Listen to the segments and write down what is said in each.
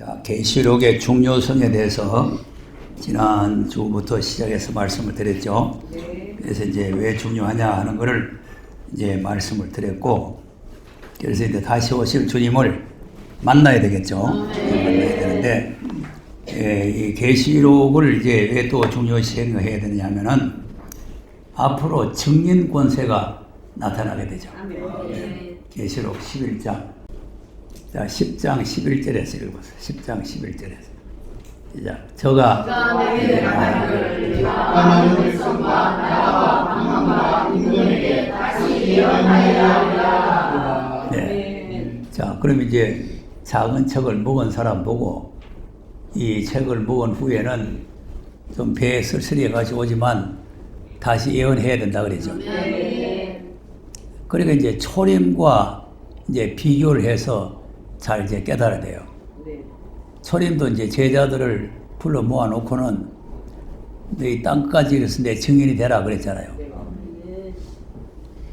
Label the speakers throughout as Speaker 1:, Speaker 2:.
Speaker 1: 자, 계시록의 중요성에 대해서 지난 주부터 시작해서 말씀을 드렸죠. 그래서 이제 왜 중요하냐 하는 것을 이제 말씀을 드렸고, 그래서 이제 다시 오실 주님을 만나야 되겠죠. 만나야 되는데, 이 계시록을 이제 왜 또 중요시 생각해야 되냐면은 앞으로 증인 권세가 나타나게 되죠. 계시록 11장. 자, 10장 11절에서 읽어보세요. 10장 11절에서. 시작. 저가
Speaker 2: 내게 나타나기를 많은 백성과 나라와 방언과 인근에게 다시 예언하리라.
Speaker 1: 네. 자, 그럼 이제 작은 책을 먹은 사람 보고 이 책을 먹은 후에는 좀 배에 쓸쓸히 해가지고 오지만 다시 예언해야 된다 그러죠. 그러니까 이제 초림과 이제 비교를 해서 잘 이제 깨달아야 돼요. 초림도 이제 제자들을 불러 모아놓고는 너희 땅까지 이래서 내 증인이 되라 그랬잖아요.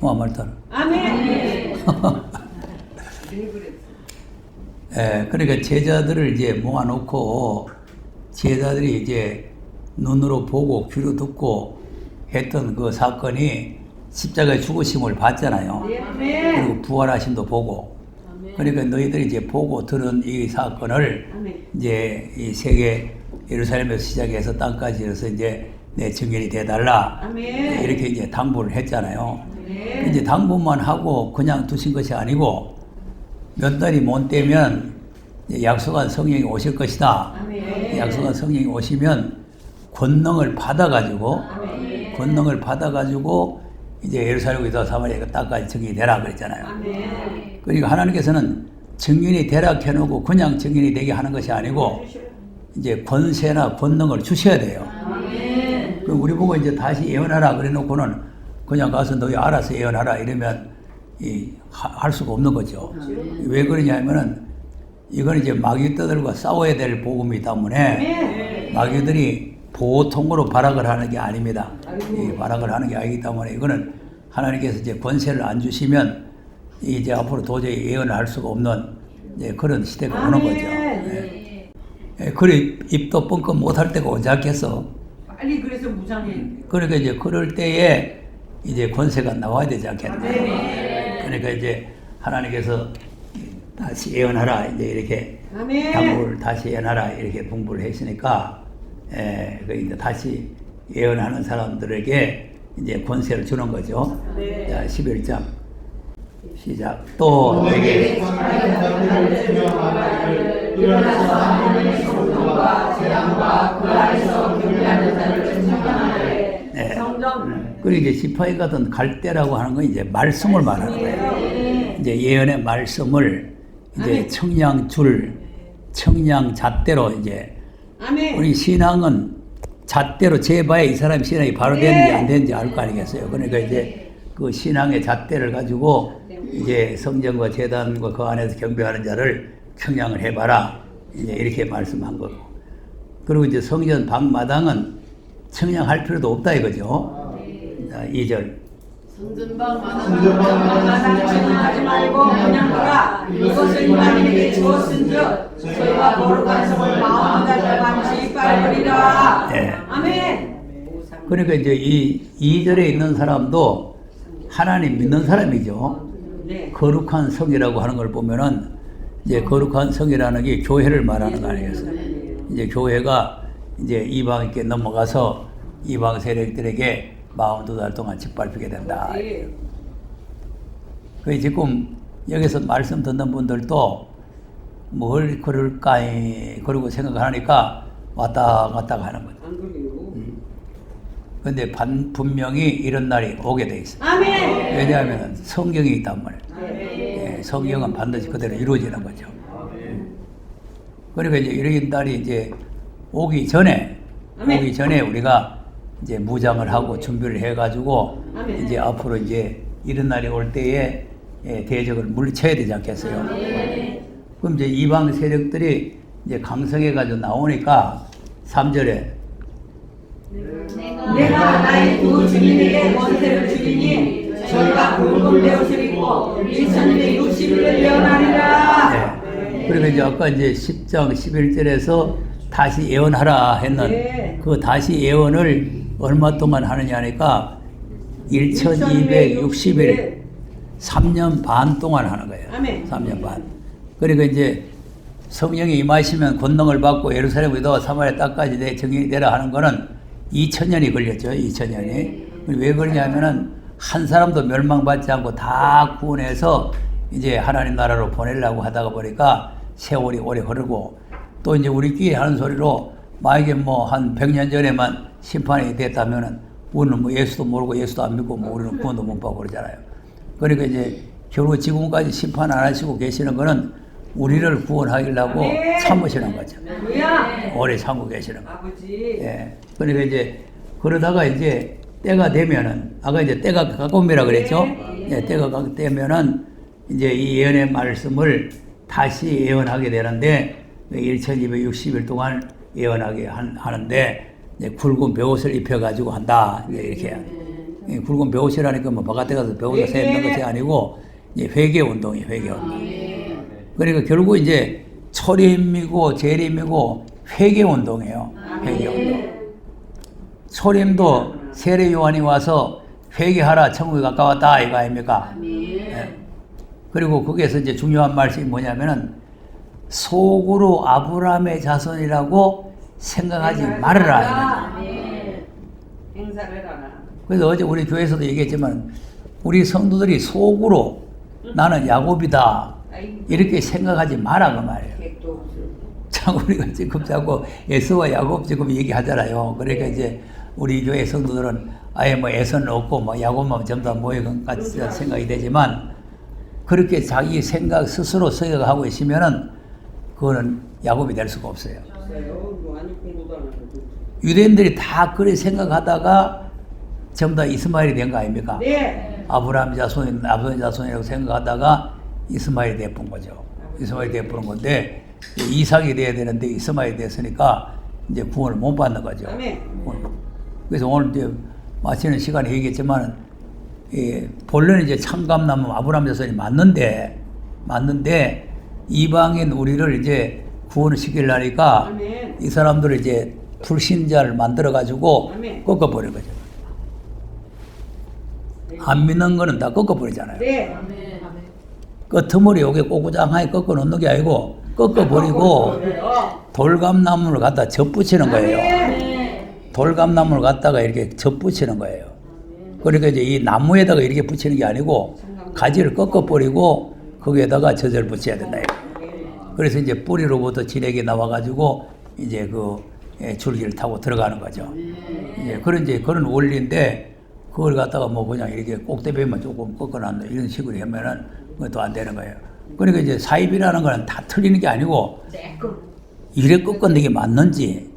Speaker 1: 말따라.
Speaker 2: 아멘.
Speaker 1: 그러니까 제자들을 이제 모아놓고 제자들이 이제 눈으로 보고 귀로 듣고 했던 그 사건이 십자가의 죽으심을 봤잖아요. 그리고 부활하심도 보고. 그러니까 너희들이 이제 보고 들은 이 사건을 이제 이 세계 예루살렘에서 시작해서 땅까지 해서 이제 내 증인이 돼달라. 이렇게 이제 당부를 했잖아요. 이제 당부만 하고 그냥 두신 것이 아니고 몇 달이 못 되면 약속한 성령이 오실 것이다. 약속한 성령이 오시면 권능을 받아가지고 이제 예루살렘에서 사마리아 땅까지 증인이 되라 그랬잖아요. 그러니까 하나님께서는 증인이 되라 해놓고 그냥 증인이 되게 하는 것이 아니고 이제 권세나 권능을 주셔야 돼요. 그럼 우리 보고 이제 다시 예언하라 그래놓고는 그냥 가서 너희 알아서 예언하라 이러면 할 수가 없는 거죠. 왜 그러냐면은 이건 이제 마귀들과 싸워야 될 복음이기 때문에 마귀들이 보통으로 발악을 하는 게 아닙니다. 발악을 하는 게 아니기 때문에 이거는 하나님께서 이제 권세를 안 주시면 이제 앞으로 도저히 예언을 할 수가 없는 그런 시대가 오는 거죠. 그래 입도 뻥끗 못할 때가 오지 않겠어.
Speaker 2: 빨리 그래서 무장해.
Speaker 1: 그러니까 이제 그럴 때에 이제 권세가 나와야 되지 않겠나. 그러니까 이제 하나님께서 다시 예언하라 이제 이렇게 당부를 다시 예언하라 이렇게 분부를 했으니까. 그 이제 다시 예언하는 사람들에게 이제 권세를 주는 거죠. 자, 11장 시작. 또 내게
Speaker 2: 일어나서 하나님의 성령과 재앙과 그 안에서 경배하는 자를 증명하되 성전.
Speaker 1: 그리고 이제 지파이 같은 갈대라고 하는 건 이제 말씀을 말하는 거예요. 이제 예언의 말씀을 이제 청량 잣대로 이제. 우리 신앙은 잣대로 재봐야 이 사람 신앙이 바로 되는지 안 되는지 알 거 아니겠어요. 그러니까 이제 그 신앙의 잣대를 가지고 이제 성전과 제단과 그 안에서 경배하는 자를 청량을 해봐라. 이제 이렇게 말씀한 거고. 그리고 이제 성전 방마당은 청량할 필요도 없다 이거죠. 자, 2절.
Speaker 2: 성전방 마당 청량하지 말고 그냥 두라. 이것을 이방인에게 주었은즉 저희와 거룩한 성을 마음을 달려 반드시 빨리리라. 아멘.
Speaker 1: 그러니까 이제 이 2절에 있는 사람도 하나님 믿는 사람이죠. 거룩한 성이라고 하는 걸 보면은 이제 거룩한 성이라는 게 교회를 말하는 거 아니겠어요? 이제 교회가 이제 이방에게 넘어가서 이방 세력들에게 42달 동안 짓밟히게 된다. 그 지금 여기서 말씀 듣는 분들도 뭘 그럴까 그러고 생각을 하니까 왔다 갔다 하는 거죠. 그런데 분명히 이런 날이 오게 돼 있어요. 왜냐하면 성경이 있단 말이에요. 성경은 반드시 그대로 이루어지는 거죠. 그러니까 이제 이런 날이 이제 오기 전에 우리가 이제 무장을 하고 준비를 해가지고 이제 앞으로 이제 이런 날이 올 때에 대적을 물리쳐야 되지 않겠어요? 그럼 이제 이방 세력들이 이제 강성해가지고 나오니까 3절에
Speaker 2: 내가 나의 두 증인에게 권세를 주리니 저희가 굵은 베옷을 입고 1260일을 예언하리라.
Speaker 1: 그러니까 이제 아까 이제 10장 11절에서 다시 예언하라 했는
Speaker 2: 네.
Speaker 1: 그 다시 예언을 얼마 동안 하느냐 하니까 1260일 3년 반 동안 하는 거예요.
Speaker 2: 아멘.
Speaker 1: 3년 반. 그러니까 이제 성령이 임하시면 권능을 받고 예루살렘 유다와 사마리아 땅까지 정인이 되라 하는 거는 2000년이 걸렸죠. 2000년이. 왜 그러냐면은 한 사람도 멸망받지 않고 다 구원해서 이제 하나님 나라로 보내려고 하다가 보니까 세월이 오래 흐르고 또 이제 우리끼리 하는 소리로 만약에 뭐 한 100년 전에만 심판이 됐다면은 우리는 뭐 예수도 모르고 예수도 안 믿고 뭐 우리는 구원도 못 받고 그러잖아요. 그러니까 이제 결국 지금까지 심판 안 하시고 계시는 거는 우리를 구원하려고 참으시는 거죠.
Speaker 2: 할렐루야.
Speaker 1: 오래 참고 계시는 거.
Speaker 2: 아버지.
Speaker 1: 예. 그러니까 이제 그러다가 이제 때가 되면은 아까 이제 때가 가까움이라 그랬죠. 예, 때가 되면은 이제 이 예언의 말씀을 다시 예언하게 되는데 1260일 동안 예언하게 하는데 이제 굵은 벼옷을 입혀가지고 한다. 이제 이렇게. 예, 굵은 벼옷이라니까 뭐 바깥에 가서 벼옷을 세는 것이 아니고 이제 회개 운동이에요. 회개 운동. 그러니까 결국 이제 초림이고 재림이고 회개 운동이에요. 회개 운동. 초림도 세례 요한이 와서 회개하라 천국이 가까웠다 이거 아닙니까? 예. 그리고 거기에서 이제 중요한 말씀이 뭐냐면은 속으로 아브라함의 자손이라고 생각하지 말아라.
Speaker 2: 행사를 하라.
Speaker 1: 그래서 어제 우리 교회에서도 얘기했지만 우리 성도들이 속으로 나는 야곱이다 이렇게 생각하지 마라 그 말이에요. 참 우리가 지금 자꾸 에서와 야곱 지금 얘기하잖아요. 그러니까 이제 우리 교회 성도들은 아예 뭐 에서는 없고 뭐 야곱만 전부 다 모여간 같이 생각이 되지만 그렇게 자기 생각 스스로 생각하고 있으면은 그거는 야곱이 될 수가 없어요. 유대인들이 다 그렇게 생각하다가 전부 다 이스마엘이 된 거 아닙니까?
Speaker 2: 네.
Speaker 1: 아브라함 자손이라고 생각하다가 이스마엘이 돼본 거죠. 이스마엘이 돼보는 건데 이삭이 돼야 되는데 이스마엘이 됐으니까 이제 구원을 못 받는 거죠.
Speaker 2: 아멘.
Speaker 1: 그래서 오늘 이제 마치는 시간에 얘기했지만 본래는 이제 참감나무 아브라함 자손이 맞는데 이방인 우리를 이제 구원을 시키려니까
Speaker 2: 아멘.
Speaker 1: 이 사람들을 이제 불신자를 만들어 가지고
Speaker 2: 아멘.
Speaker 1: 꺾어버린 거죠. 안 믿는 거는 다 꺾어버리잖아요.
Speaker 2: 네.
Speaker 1: 끄트머리 요게 꼬꾸장하게 꺾어 놓는 게 아니고 꺾어버리고 돌감나무를 갖다 접붙이는 거예요. 돌감나무를 갖다가 이렇게 접붙이는 거예요. 그러니까 이제 이 나무에다가 이렇게 붙이는 게 아니고 가지를 꺾어버리고 거기에다가 젖을 붙여야 된다. 그래서 이제 뿌리로부터 진액이 나와가지고 이제 그 줄기를 타고 들어가는 거죠. 이제 그런 원리인데 그걸 갖다가 뭐 그냥 이렇게 꼭대배만 조금 꺾어놨다 이런 식으로 하면은 그것도 안 되는 거예요. 그러니까 이제 사입이라는 거는 다 틀리는 게 아니고 이래 꺾어낸 게 맞는지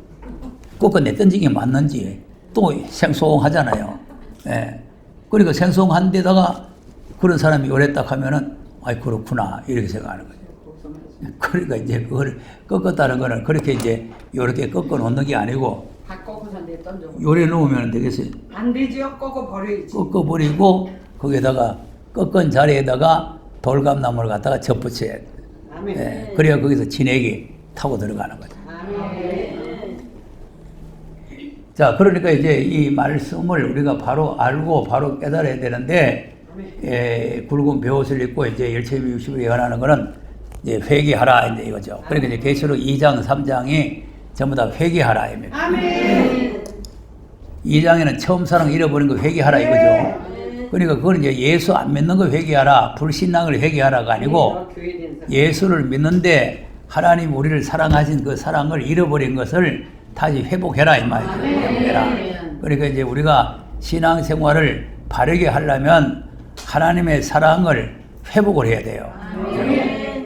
Speaker 1: 꺾어냈던 게 맞는지 또 생소하잖아요. 예. 그러니까 생소한 데다가 그런 사람이 오래 딱 하면은 아이 그렇구나 이렇게 생각하는 거죠. 그러니까 이제 그걸 꺾었다는 거는 그렇게 이제 요렇게 꺾어 놓는 게 아니고
Speaker 2: 다 꺾어서 내 던져.
Speaker 1: 요래 놓으면 되겠어요.
Speaker 2: 안 되지요. 꺾어 버려야지.
Speaker 1: 꺾어 버리고 거기에다가 꺾은 자리에다가 돌감나무를 갖다가 접붙여야 돼.
Speaker 2: 아멘.
Speaker 1: 예. 그래야 거기서 진액이 타고 들어가는 거죠.
Speaker 2: 아멘.
Speaker 1: 자, 그러니까 이제 이 말씀을 우리가 바로 알고 바로 깨달아야 되는데, 굵은 벼옷을 입고 이제 1260을 예언하는 거는 이제 회개하라, 이제 이거죠. 그러니까 이제 계시록 2장, 3장이 전부 다 회개하라입니다.
Speaker 2: 아멘.
Speaker 1: 2장에는 처음 사랑 잃어버린 거 회개하라 이거죠. 그러니까 그건 이제 예수 안 믿는 거 회개하라, 불신앙을 회개하라가 아니고 예수를 믿는데 하나님 우리를 사랑하신 그 사랑을 잃어버린 것을 다시 회복해라 이 말이죠. 회복해라. 그러니까 이제 우리가 신앙생활을 바르게 하려면 하나님의 사랑을 회복을 해야 돼요.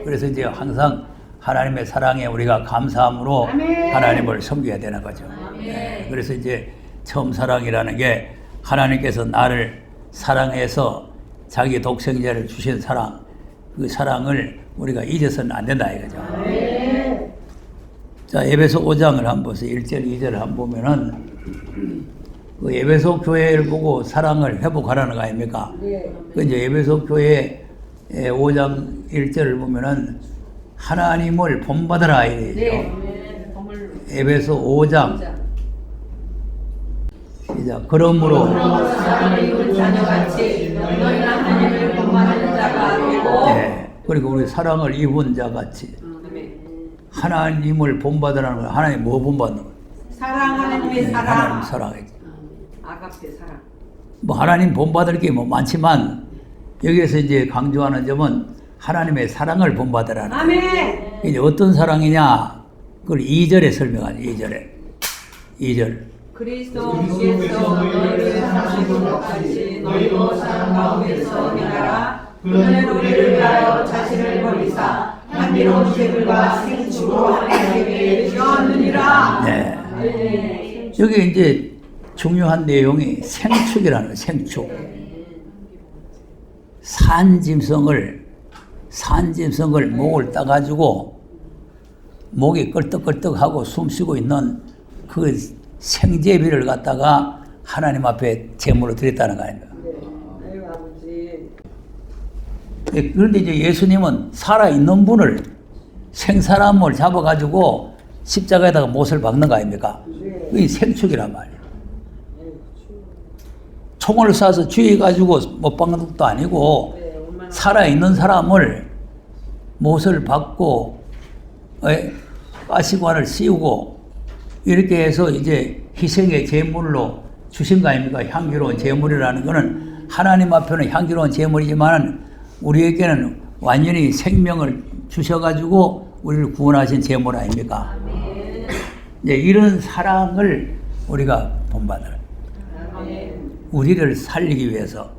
Speaker 1: 그래서 이제 항상 하나님의 사랑에 우리가 감사함으로 하나님을 섬겨야 되는 거죠. 네. 그래서 이제 처음 사랑이라는 게 하나님께서 나를 사랑해서 자기 독생자를 주신 사랑, 그 사랑을 우리가 잊어서는 안 된다 이거죠. 자, 에베소 5장을 한번 보세요. 1절, 2절을 한번 보면은 그 에베소 교회를 보고 사랑을 회복하라는 거 아닙니까? 그 이제 에베소 교회 5장 1절을 보면은 하나님을 본받으라 이래요.
Speaker 2: 네.
Speaker 1: 에베소 5장 시작. 그러므로
Speaker 2: 사랑을 입은 자녀같이 너희는 하나님을 본받는 자가 되고
Speaker 1: 네. 그리고 우리 사랑을 입은 자같이 하나님을 본받으라는 거야. 하나님 뭐 본받는 거야?
Speaker 2: 사랑 하나님의
Speaker 1: 하나님
Speaker 2: 사랑
Speaker 1: 사랑해.
Speaker 2: 아가페 사랑
Speaker 1: 뭐 하나님 본받을 게 뭐 많지만 여기에서 이제 강조하는 점은 하나님의 사랑을 본받으라는 거야.
Speaker 2: 아멘.
Speaker 1: 이제 어떤 사랑이냐? 그걸 2절에 설명하죠. 2절.
Speaker 2: 그리스도께서 너희를 사랑하신 것 같이 너희도 사랑 가운데서 행하라. 그는 우리를 위하여 자신을 버리사 향기로운 제물과 생축으로 하나님께 드렸느니라.
Speaker 1: 네. 여기 이제 중요한 내용이 생축이라는 거예요. 생축. 산짐승을 목을 따가지고 목이 껄떡껄떡하고 숨쉬고 있는 그 생제비를 갖다가 하나님 앞에 제물로 드렸다는 거 아닙니까? 그런데 이제 예수님은 살아있는 분을 생사람을 잡아가지고 십자가에다가 못을 박는 거 아닙니까? 그게 생축이란 말이에요. 총을 쏴서 쥐어가지고 못 박는 것도 아니고 살아있는 사람을 못을 박고 가시관을 씌우고 이렇게 해서 이제 희생의 제물로 주신 거 아닙니까? 향기로운 제물이라는 거는 하나님 앞에는 향기로운 제물이지만 우리에게는 완전히 생명을 주셔가지고 우리를 구원하신 제물 아닙니까? 이제 이런 사랑을 우리가 본받아요. 우리를 살리기 위해서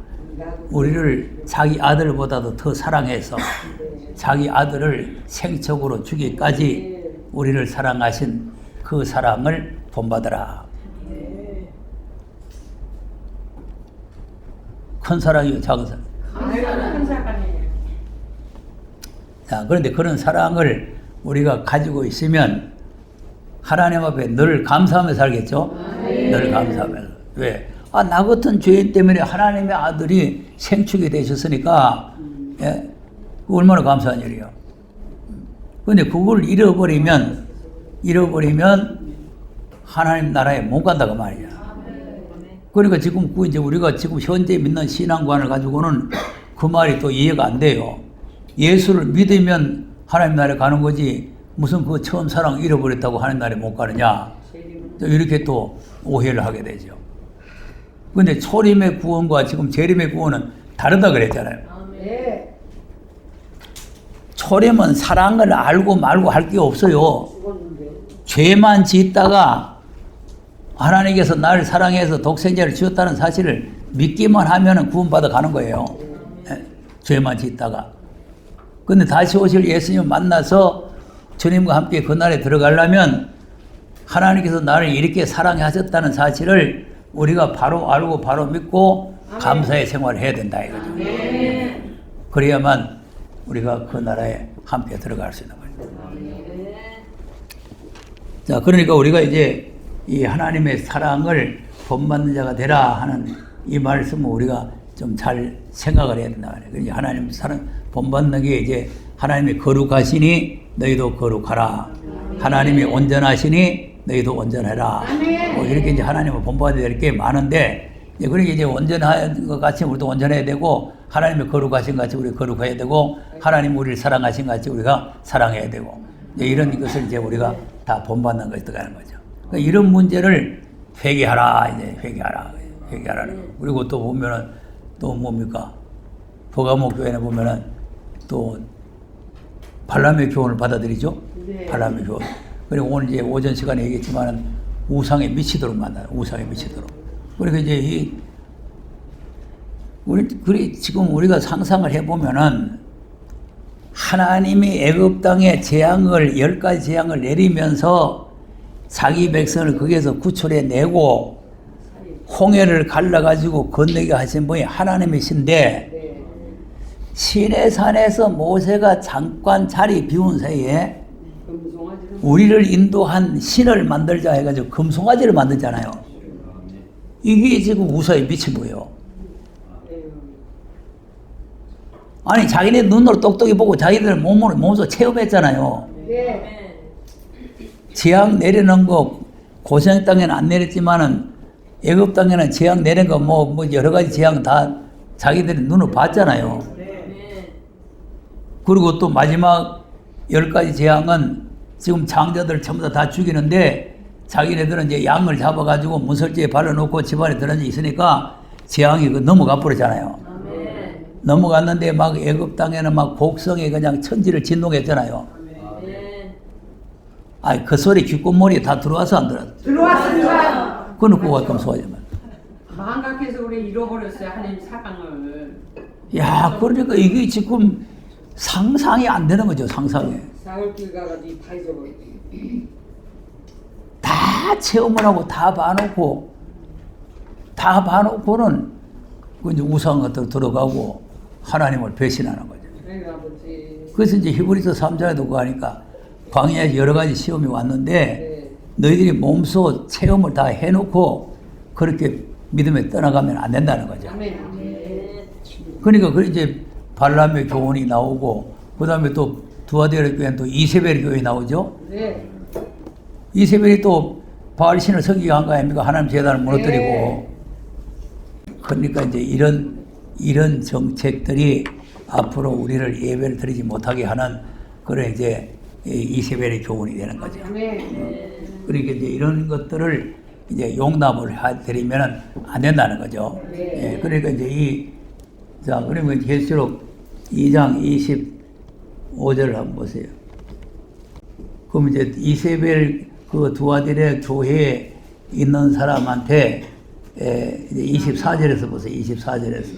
Speaker 1: 우리를 자기 아들보다도 더 사랑해서 자기 아들을 생적으로 주기까지 우리를 사랑하신 그 사랑을 본받으라. 큰 사랑이요, 작은 사랑? 자, 그런데 그런 사랑을 우리가 가지고 있으면 하나님 앞에 늘 감사하며 살겠죠? 늘 감사하면서. 왜? 나 같은 죄인 때문에 하나님의 아들이 생축이 되셨으니까, 예? 얼마나 감사한 일이에요. 근데 그걸 잃어버리면 하나님 나라에 못 간다고 말이야. 그러니까 지금 이제 우리가 지금 현재 믿는 신앙관을 가지고는 그 말이 또 이해가 안 돼요. 예수를 믿으면 하나님 나라에 가는 거지 무슨 그 처음 사랑 잃어버렸다고 하나님 나라에 못 가느냐. 이렇게 또 오해를 하게 되죠. 근데 초림의 구원과 지금 재림의 구원은 다르다 그랬잖아요. 초림은 사랑을 알고 말고 할 게 없어요. 죄만 짓다가 하나님께서 나를 사랑해서 독생자를 주었다는 사실을 믿기만 하면 구원받아 가는 거예요. 죄만 짓다가. 근데 다시 오실 예수님 만나서 주님과 함께 그날에 들어가려면 하나님께서 나를 이렇게 사랑하셨다는 사실을 우리가 바로 알고 바로 믿고 감사의 생활을 해야 된다 이거죠. 그래야만 우리가 그 나라에 함께 들어갈 수 있는 거예요. 자, 그러니까 우리가 이제 이 하나님의 사랑을 본받는 자가 되라 하는 이 말씀을 우리가 좀 잘 생각을 해야 된다. 그러니까 하나님 사랑 본받는 게 이제 하나님이 거룩하시니 너희도 거룩하라. 하나님이 온전하시니 너희도 온전해라. 뭐 이렇게 이제 하나님을 본받아야 될 게 많은데 이제 그러니까 이제 온전한 것 같이 우리도 온전해야 되고 하나님이 거룩하신 것 같이 우리 거룩해야 되고 하나님 우리를 사랑하신 것 같이 우리가 사랑해야 되고 이런 것을 이제 우리가 다 본받는 것이 들어가는 거죠. 그러니까 이런 문제를 회개하라 이제 회개하라는 거. 그리고 또 보면은 또 뭡니까? 버가모 교회에 보면은 또 발람의 교훈을 받아들이죠. 발람의 교훈. 그리고 오늘 이제 오전 시간에 얘기했지만은 우상에 미치도록 만나요. 우상에 미치도록. 그러니까 이제 우리 지금 우리가 상상을 해보면은 하나님이 애굽 땅에 재앙을 10가지 재앙을 내리면서 자기 백성을 거기에서 구출해 내고 홍해를 갈라가지고 건너게 하신 분이 하나님이신데 시내산에서 모세가 잠깐 자리 비운 사이에 우리를 인도한 신을 만들자 해가지고 금송아지를 만들잖아요. 이게 지금 우상에 미친 거예요. 아니 자기네 눈으로 똑똑히 보고 자기들 몸으로 체험했잖아요.
Speaker 2: 네.
Speaker 1: 재앙 내리는 거 고생 땅에는 안 내렸지만은 애굽 땅에는 재앙 내린 거 뭐 여러 가지 재앙 다 자기들이 눈으로 봤잖아요.
Speaker 2: 네.
Speaker 1: 그리고 또 마지막 10가지 재앙은 지금 장자들 전부 다 죽이는데 자기네들은 이제 양을 잡아가지고 문설주에 발라놓고 집안에 들어앉아 있으니까 재앙이 넘어가 버리잖아요.
Speaker 2: 아멘.
Speaker 1: 넘어갔는데 막 애굽 땅에는 막 곡성에 그냥 천지를 진동했잖아요.
Speaker 2: 아멘.
Speaker 1: 아니 그 소리 귓꽃머리에 다 들어와서 안 들어왔어.
Speaker 3: 들어왔습니다.
Speaker 1: 그건 그거 가끔 소하지만.
Speaker 3: 망각해서 우리 잃어버렸어요. 하나님 사랑을.
Speaker 1: 야 그러니까 이게 지금 상상이 안 되는 거죠. 상상이.
Speaker 3: 사흘길 가가지고 다 잊어버렸지.
Speaker 1: 다 체험을 하고 다 봐놓고는 그 이제 우상 같은 거 들어가고 하나님을 배신하는 거죠.
Speaker 3: 그래 아버지.
Speaker 1: 그래서 이제 히브리서 3장에도 그거 하니까 광야에 여러 가지 시험이 왔는데
Speaker 3: 네.
Speaker 1: 너희들이 몸소 체험을 다 해놓고 그렇게 믿음에 떠나가면 안 된다는 거죠.
Speaker 3: 아멘.
Speaker 1: 그러니까 그 이제 발람의 교훈이 나오고 그 다음에 또 두아디라 교회는 또 이세벨 교회 나오죠.
Speaker 3: 네.
Speaker 1: 이세벨이 또 바알신을 섬기게 한 거 아닙니까? 하나님 제단을 무너뜨리고.
Speaker 3: 네.
Speaker 1: 그러니까 이제 이런 정책들이 앞으로 우리를 예배를 드리지 못하게 하는 그런 이제 이세벨의 교훈이 되는 거죠.
Speaker 3: 아멘.
Speaker 1: 그러니까 이제 이런 것들을 이제 용납을 해드리면 안 된다는 거죠.
Speaker 3: 네.
Speaker 1: 예, 그러니까 이제 자, 그러면 계시록 2장 25절을 한번 보세요. 그럼 이제 이세벨 그 두아디라 교회에 있는 사람한테 이제 24절에서 보세요. 24절에서.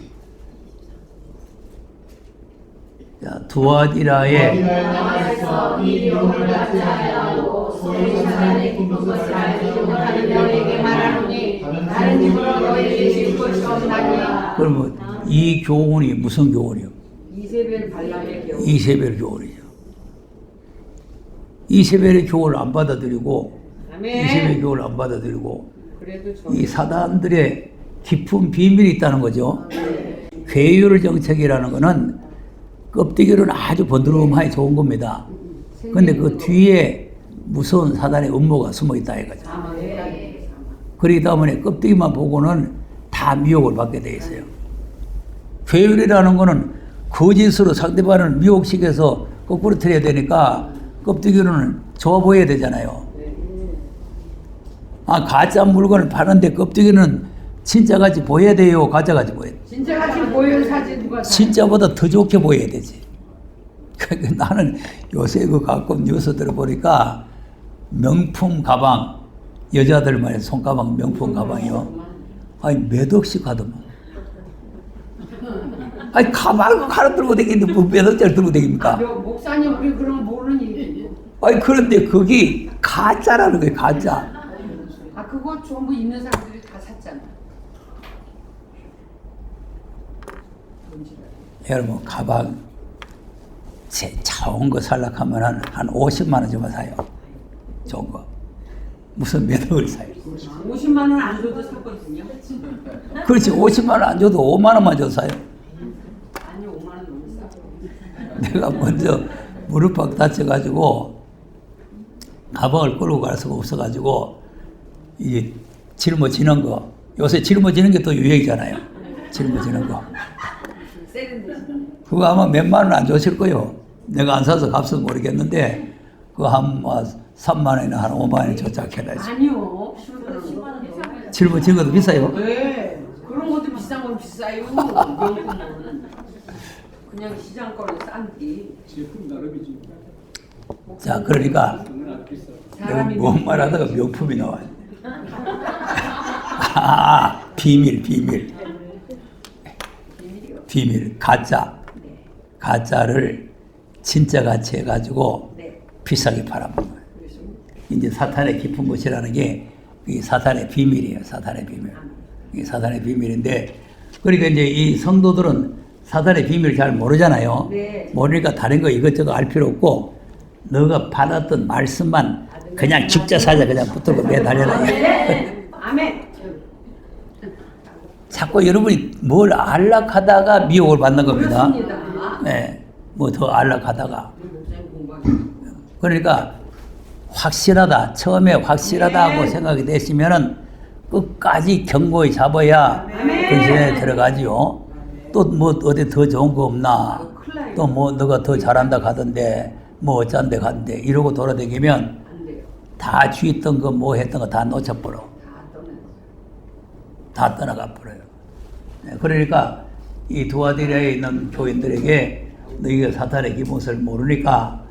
Speaker 1: 자, 두아디라의
Speaker 2: 나와서 이 영을 받지 아니하고 소리 사단의 깊은 것을 알지 못하는 너에게 말하노니 다른 집으로 너에게 질 것이 없나니.
Speaker 1: 그러면 이 교훈이 무슨 교훈이요?
Speaker 3: 이세벨 발람의 경우.
Speaker 1: 이세벨 교훈이죠. 이세벨의 교훈을 안 받아들이고
Speaker 3: 아멘.
Speaker 1: 이세벨의 교훈을 안 받아들이고
Speaker 3: 그래도 저.
Speaker 1: 이 사단들의 깊은 비밀이 있다는 거죠. 회유를 정책이라는 거는 껍데기로는 아주 번드러움하게 좋은 겁니다. 근데 그 뒤에 무서운 사단의 음모가 숨어 있다 이거죠.
Speaker 3: 아멘.
Speaker 1: 그렇기 때문에 껍데기만 보고는 다 미혹을 받게 돼 있어요. 회율이라는 거는 거짓으로 상대방을 미혹시켜서 거꾸로 틀어야 되니까 껍데기로는 좋아 보여야 되잖아요. 아, 가짜 물건을 파는데 껍데기는 진짜같이 보여야 돼요? 가짜같이 보여야 돼요?
Speaker 3: 진짜 같이 보여요 사진 누가?
Speaker 1: 진짜보다 더 좋게 보여야 되지. 그러니까 나는 요새 그 가끔 뉴스 들어보니까 명품 가방, 여자들 말에 손가방 명품 가방이요. 아니 몇 억씩 하더만. 아니 가방을 하나 들고 다니는데 뭐 몇 억짜리 들고 다닙니까?
Speaker 3: 목사님 우리 그런 거 모르는 일이고.
Speaker 1: 아니 그런데 그게 가짜라는 거예요. 가짜.
Speaker 3: 아 그거 전부 있는 사람들이 다 샀잖아.
Speaker 1: 여러분 가방 좋은 거 살려고 하면 한 50만 원 주면 사요. 좋은 거. 무슨 몇 억을 사요.
Speaker 3: 50만 원 안 줘도 샀거든요.
Speaker 1: 그렇지. 50만 원 안 줘도 5만 원만 줘도 사요.
Speaker 3: 아니 5만 원 너무 싸.
Speaker 1: 내가 먼저 무릎팍 다쳐가지고 가방을 끌고 갈 수가 없어가지고 이게 짊어지는 거. 요새 짊어지는 게 또 유행이잖아요. 짊어지는 거. 그거 아마 몇만 원 안 줬을 거예요. 내가 안 사서 값은 모르겠는데 그거 한 3만 원이나 한 5만 원이 조작해놔야지.
Speaker 3: 아니요. 10만 원.
Speaker 1: 짊어지는 것도 비싸요.
Speaker 3: 네. 그런 것도 비싼 건 비싸요. 명품은 그냥 시장 거는 싼디.
Speaker 4: 제품 나름이지.
Speaker 1: 자, 그러니까 내가
Speaker 3: 사람이
Speaker 1: 뭔 말하다가 명품이 나와요. 아, 비밀. 가짜를 진짜같이 해가지고 비싸게 팔아먹는 거예요. 이제 사탄의 깊은 곳이라는 게 이 사탄의 비밀이에요. 사탄의 비밀. 이게 사탄의 비밀인데, 그러니까 이제 이 성도들은 사탄의 비밀을 잘 모르잖아요.
Speaker 3: 네.
Speaker 1: 모르니까 다른 거 이것저것 알 필요 없고, 너가 받았던 말씀만 그냥 죽자사자 그냥 붙들고 매달려라.
Speaker 3: 아멘.
Speaker 1: 자꾸 여러분이 뭘 안락하다가 미혹을 받는 겁니다.
Speaker 3: 그렇습니다.
Speaker 1: 예, 뭐 더 안락하다가.
Speaker 3: 목사님 공부하기.
Speaker 1: 그러니까 확실하다. 처음에 확실하다 하고 생각이 되시면은 끝까지 견고히 잡아야 근신에 들어가지요. 또 뭐 어디 더 좋은 거 없나? 또 뭐 너가 더 잘한다 가던데 뭐 어쩐데 가던데 이러고 돌아다니면
Speaker 3: 안 돼요.
Speaker 1: 다 쥐있던 거 뭐 했던 거 다 놓쳐버려.
Speaker 3: 다 떠나요.
Speaker 1: 다 떠나가 버려요. 네, 그러니까 이 두아디라에 있는 교인들에게 너희가 사탄의 기못을 모르니까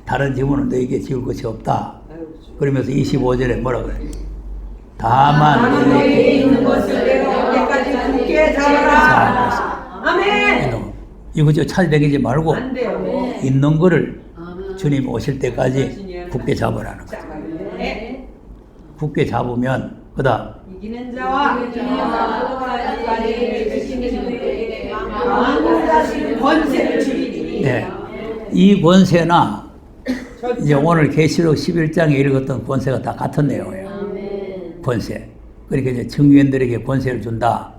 Speaker 1: 다른 지문은 너희에게 지을 것이 없다. 그러면서 25절에 뭐라 그래요? 다만
Speaker 3: 너희에게 있는 것을 내가 언제까지 굳게 잡아라. 아멘.
Speaker 1: 이놈, 이거 저 찾아다니지 말고
Speaker 3: 안 돼요.
Speaker 1: 있는 거를 주님 오실 때까지 굳게 잡으라는 거죠.
Speaker 3: 네.
Speaker 1: 굳게 잡으면 그다음
Speaker 3: 이기는 자와 왕국 다스리는 권세를 주리니.
Speaker 1: 네, 이 권세나 이제 오늘 계시록 11장에 읽었던 권세가 다 같은 내용이에요. 권세. 그러니까 이제 청위원들에게 권세를 준다.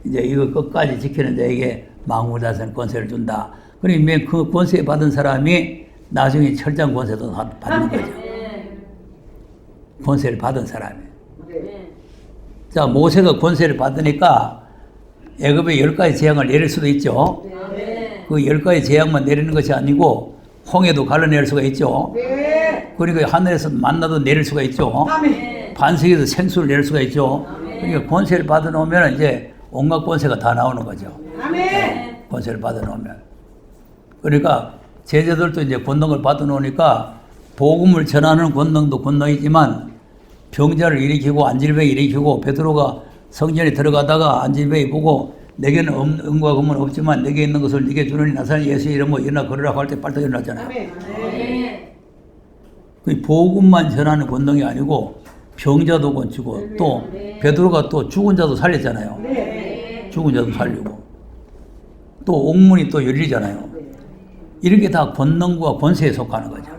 Speaker 1: 이제 이거 끝까지 지키는 자에게 만국을 다스리는 권세를 준다. 그러니까 그 권세 받은 사람이 나중에 철장 권세도 다 받는 거죠. 권세를 받은 사람이. 자, 모세가 권세를 받으니까 애굽에 10가지 재앙을 내릴 수도 있죠. 그 10가지 재앙만 내리는 것이 아니고 홍해도 갈라낼 수가 있죠. 그러니까 하늘에서 만나도 내릴 수가 있죠. 반석에서 생수를 내릴 수가 있죠. 그러니까 권세를 받아놓으면 이제 온갖 권세가 다 나오는 거죠. 권세를 받아놓으면. 그러니까 제자들도 이제 권능을 받아놓으니까 복음을 전하는 권능도 권능이지만 병자를 일으키고 안질병 일으키고 베드로가 성전에 들어가다가 안질병이 보고 내게는 은과 금은 없지만 내게 있는 것을 네게 주느니 나사렛 예수의 이름으로 일어나 걸으라고 할 때 빨리 일어났잖아요. 그 복음만 전하는 권능이 아니고 병자도 고치고 또 베드로가 또 죽은 자도 살렸잖아요. 죽은 자도 살리고 또 옥문이 또 열리잖아요. 이런 게 다 권능과 권세에 속하는 거죠.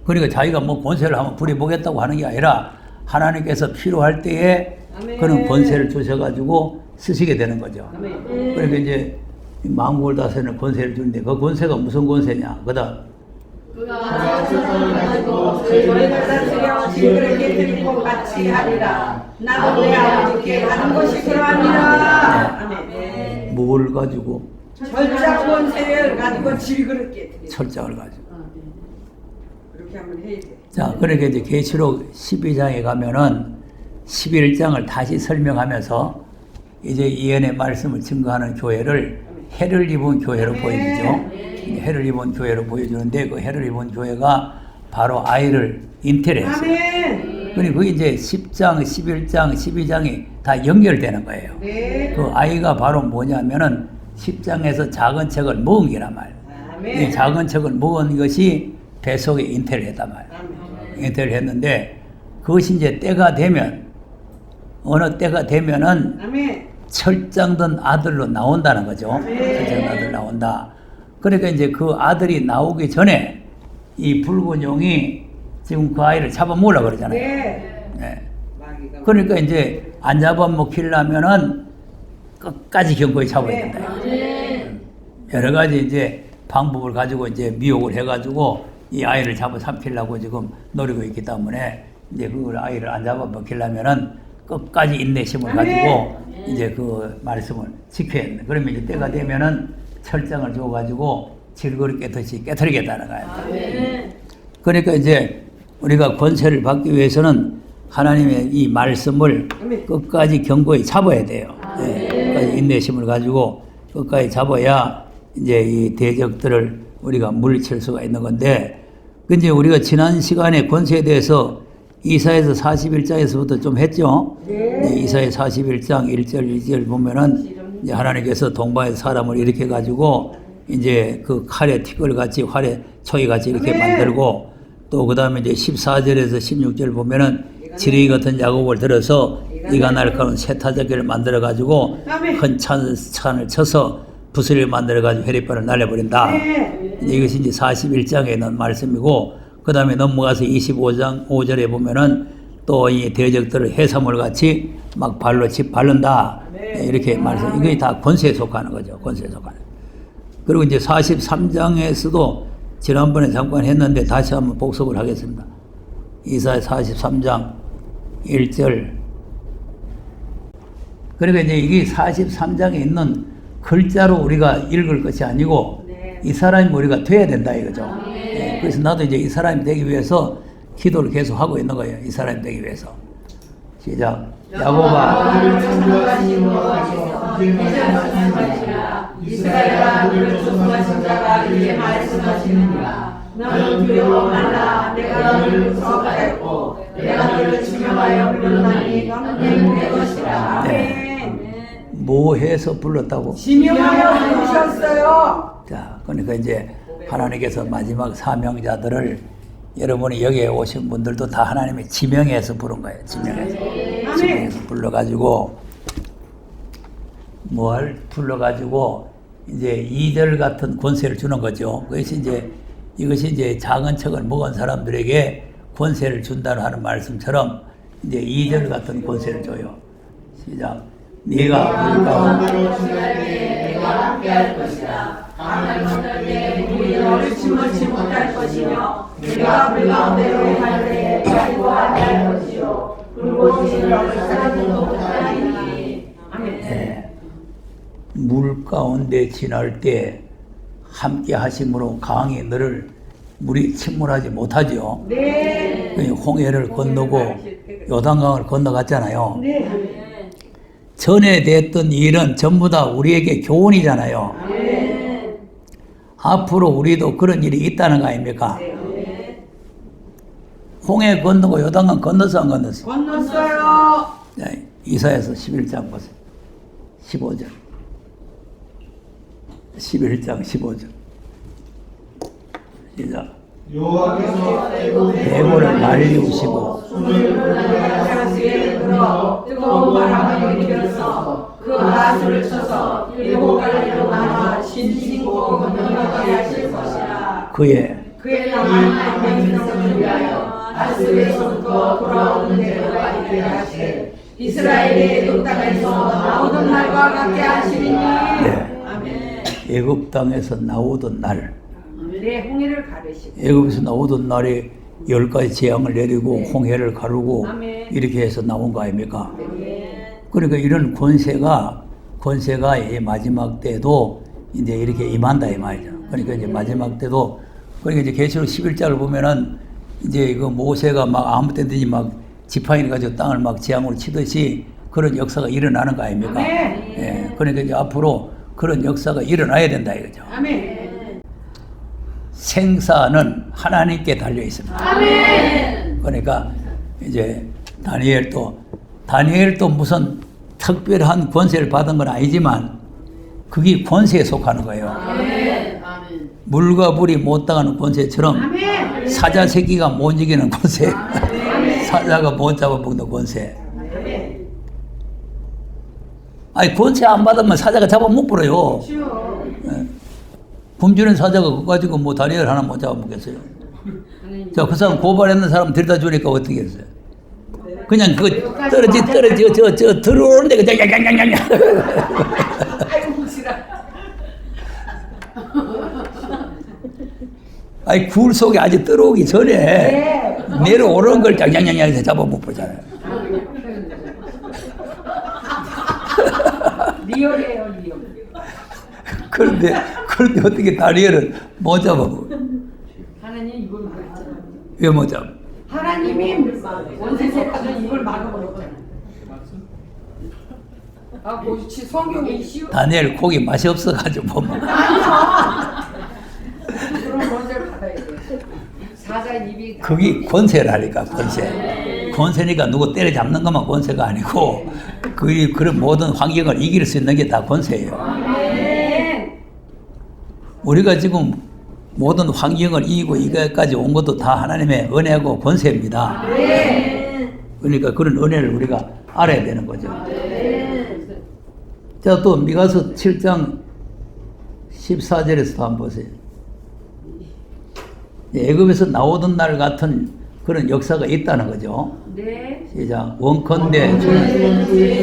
Speaker 1: 그러니까 자기가 뭐 권세를 한번 부려보겠다고 하는 게 아니라 하나님께서 필요할 때에 그런 권세를 주셔가지고 쓰시게 되는 거죠. 그러니까 이제 만국을 다스리는 권세를 주는데 그 권세가 무슨 권세냐? 그다음
Speaker 2: 그가 세상을 가지고 저희를 다스려 진리를 깨뜨리고 같이 하리라. 나도 내 아버지께 하는 것이 그러하니라.
Speaker 1: 뭘 가지고?
Speaker 3: 절장 권세를 가지고 질그릇 깨뜨리.
Speaker 1: 철장을 가지고.
Speaker 3: 그렇게 한번 해야 돼.
Speaker 1: 자, 그러니까 이제 계시록 12장에 가면은 11장을 다시 설명하면서 이제 예언의 말씀을 증거하는 교회를 해를 입은 교회로 보여주죠. 해를 입은 교회로 보여주는데 그 해를 입은 교회가 바로 아이를 잉태를 했어요. 그리고 그게 이제 10장, 11장, 12장이 다 연결되는 거예요. 그 아이가 바로 뭐냐면은 10장에서 작은 책을 먹은 게란 말이에요. 이 작은 책을 먹은 것이 뱃속에 잉태를 했단 말이에요. 잉태를 했는데 그것이 이제 때가 되면 어느 때가 되면은 철장된 아들로 나온다는 거죠. 철장된 아들 나온다. 그러니까 이제 그 아들이 나오기 전에 이 붉은 용이 지금 그 아이를 잡아먹으려고 그러잖아요. 네. 그러니까 이제 안 잡아먹히려면은 끝까지 견고히 잡아야 된다. 여러 가지 이제 방법을 가지고 이제 미혹을 해가지고 이 아이를 잡아삼키려고 지금 노리고 있기 때문에 이제 그걸 아이를 안 잡아먹히려면은 끝까지 인내심을 가지고 이제 그 말씀을 지켜야 된다. 그러면 이제 때가 되면은 철장을 줘가지고 질그릇 깨듯이 깨트리겠다는 거예요. 그러니까 이제 우리가 권세를 받기 위해서는 하나님의 이 말씀을 끝까지 견고히 잡아야 돼요. 네, 끝까지 인내심을 가지고 끝까지 잡아야 이제 이 대적들을 우리가 물리칠 수가 있는 건데, 근데 우리가 지난 시간에 권세에 대해서 이사야서 41장에서부터 좀 했죠. 네, 이사야 41장 1절 2절 보면은 이제 하나님께서 동방에서 사람을 일으켜 가지고 이제 그 칼에 티끌 같이 활에 초이 같이 이렇게 만들고, 또 그다음에 이제 14절에서 16절 보면은 지뢰 같은 야곱을 들어서 이가 날카로운 세타자기를 만들어 가지고 큰 찬을 쳐서 부스를 만들어 가지고 회리발을 날려버린다. 이것이 이제 41장에 있는 말씀이고, 그 다음에 넘어가서 25장 5절에 보면은 또 이 대적들을 해산물 같이 막 발로 집 바른다. 이렇게 말씀. 이게 다 권세에 속하는 거죠. 권세에 속하는. 그리고 이제 43장에서도 지난번에 잠깐 했는데 다시 한번 복습을 하겠습니다. 이사야 43장 1절. 그러니까 이제 이게 43장에 있는 글자로 우리가 읽을 것이 아니고 이 사람이 우리가 돼야 된다 이거죠. 예, 그래서 나도 이제 이 사람이 되기 위해서 기도를 계속 하고 있는 거예요. 이 사람이 되기 위해서. 시작. 야고보아
Speaker 2: 이스라엘아 너를 조성하신 자가 이렇게 말씀하시느니라. 너는 두려워 말라. 내가 너를 구속하였고 내가 너를 지명하여 불렀나니 너는 내 것이라.
Speaker 1: 네. 뭐 해서 불렀다고?
Speaker 3: 지명하여 부르셨어요.
Speaker 1: 자, 그러니까 이제 하나님께서 마지막 사명자들을 여러분이 여기에 오신 분들도 다 하나님이 지명해서 부른 거예요. 지명해서 불러가지고 불러가지고 이제 2절 같은 권세를 주는 거죠. 이것이 이제 작은 척을 먹은 사람들에게 권세를 준다는 하는 말씀처럼 이제 2절 같은 권세를 줘요. 시작. 네가 물 가운데로 지날 때에 내가 함께할 것이다. 강을 건널 때에 물이 너를 침몰치 못할 것이며 내가 물 가운데로 갈 때에 가지고 할 것이요 불꽃이 너를 사르지도 못하리니. 아멘. 물 가운데 지날 때 함께 하심으로 강이 너를 물이 침몰하지 못하죠.
Speaker 3: 네.
Speaker 1: 홍해를 건너고 요단강을 건너갔잖아요.
Speaker 3: 네.
Speaker 1: 전에 됐던 일은 전부 다 우리에게 교훈이잖아요.
Speaker 3: 네.
Speaker 1: 앞으로 우리도 그런 일이 있다는 거 아닙니까?
Speaker 3: 네.
Speaker 1: 홍해 건너고 요단강 건너서 안 건넜어요?
Speaker 3: 건넜어요.
Speaker 1: 네, 이사야서 11장 보세요. 15절. 11장 15절. 시작.
Speaker 2: 여호와께서
Speaker 1: 대보를 말리우시고
Speaker 2: 가스에 들어 뜨거운 바람을 일으켜서 그 하수를 쳐서 7갈래로 나눠 신신고 건너가게 하실 것이라.
Speaker 1: 그의
Speaker 2: 남은 백성을 위하여 하수에서부터 돌아오는 대로가 있게 하시되 이스라엘의 애굽 땅에서 나오던 날과 같게 하시리니. 아멘.
Speaker 1: 애굽 땅에서 나오던 날,
Speaker 3: 네, 홍해를 가르시고.
Speaker 1: 애굽에서 나오던 날에 10가지 재앙을 내리고 홍해를 가르고
Speaker 3: 아멘.
Speaker 1: 이렇게 해서 나온 거 아닙니까?
Speaker 3: 네.
Speaker 1: 그러니까 이런 권세가 이 마지막 때도 이제 이렇게 임한다 이 말이죠. 그러니까 이제 마지막 때도 그러니까 이제 계시록 11장을 보면은 이제 이거 모세가 막 아무 때든지 막 지팡이를 가지고 땅을 막 재앙으로 치듯이 그런 역사가 일어나는 거 아닙니까?
Speaker 3: 아멘.
Speaker 1: 예. 그러니까 이제 앞으로 그런 역사가 일어나야 된다 이거죠.
Speaker 3: 아멘.
Speaker 1: 생사는 하나님께 달려 있습니다.
Speaker 3: 아멘.
Speaker 1: 그러니까 이제 다니엘도 무슨 특별한 권세를 받은 건 아니지만 그게 권세에 속하는 거예요.
Speaker 3: 아멘.
Speaker 1: 물과 불이 못 당하는 권세처럼
Speaker 3: 아멘.
Speaker 1: 사자 새끼가 못 이기는 권세,
Speaker 3: 아멘.
Speaker 1: 사자가 못 잡아먹는 권세.
Speaker 3: 아멘.
Speaker 1: 아니 권세 안 받으면 사자가 잡아 못 버려요.
Speaker 3: 그렇죠.
Speaker 1: 굶주린 사자가 그거 가지고 뭐 다리를 하나 못 잡아먹겠어요. 자, 그 사람 고발했는 사람 데려다 주니까 어떻게 했어요? 그냥 그 떨어지고 저 들어오는데 그냥 양양양양.
Speaker 3: 아이고 지라.
Speaker 1: 아니 굴 속에 아직 들어오기 전에 내려오는 걸 양양양양 해서 잡아 못 보잖아요.
Speaker 3: 리얼이에요, 리얼.
Speaker 1: 그런데 어떻게 다리를 못 잡아먹어?
Speaker 3: 하나님 이걸 막았잖아요.
Speaker 1: 왜 못 잡아?
Speaker 3: 하나님이 원세 세파는 이걸 막아버렸잖아요. 아, 그렇지. 성경이 쉬워.
Speaker 1: 다니엘 고기 맛이 없어가지고 못 먹어.
Speaker 3: 그런 권세를 받아야 돼. 사자 입이
Speaker 1: 그게 권세라니까 권세. 권세니까 누구 때려잡는 것만 권세가 아니고 그런 모든 환경을 이길 수 있는 게 다 권세예요.
Speaker 3: 아멘.
Speaker 1: 우리가 지금 모든 환경을 이기고 이거까지 온 것도 다 하나님의 은혜고 권세입니다. 그러니까 그런 은혜를 우리가 알아야 되는 거죠. 자, 또 미가서 7장 14절에서 한번 보세요. 애굽에서 나오던 날 같은 그런 역사가 있다는 거죠.
Speaker 3: 네.
Speaker 1: 시작. 원컨대 주의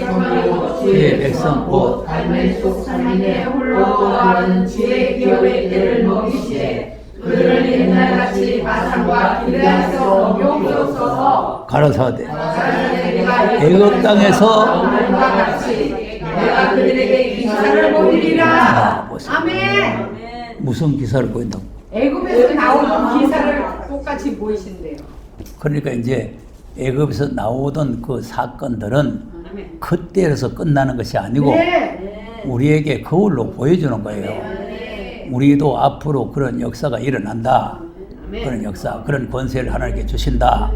Speaker 1: 백성 곧
Speaker 2: 갈멜속 산인의 홀로 거하는 주의 기업의 때를 먹이시되 그들을 옛날같이 바산과 길르앗에서 먹여주옵소서.
Speaker 1: 가라사대
Speaker 2: 내가
Speaker 1: 애굽 땅에서
Speaker 2: 말과 같이 내가 그들에게 기사를 보이리라.
Speaker 1: 보세요.
Speaker 2: 아멘.
Speaker 1: 무슨 기사를 보인다고?
Speaker 2: 애굽에서 나오는 기사를 똑같이 보이신대요.
Speaker 1: 그러니까 이제 애굽에서 나오던 그 사건들은
Speaker 3: 아멘.
Speaker 1: 그때에서 끝나는 것이 아니고
Speaker 2: 네.
Speaker 1: 우리에게 거울로 보여주는 거예요. 우리도 앞으로 그런 역사가 일어난다. 그런 역사, 그런 권세를 하나님께 주신다.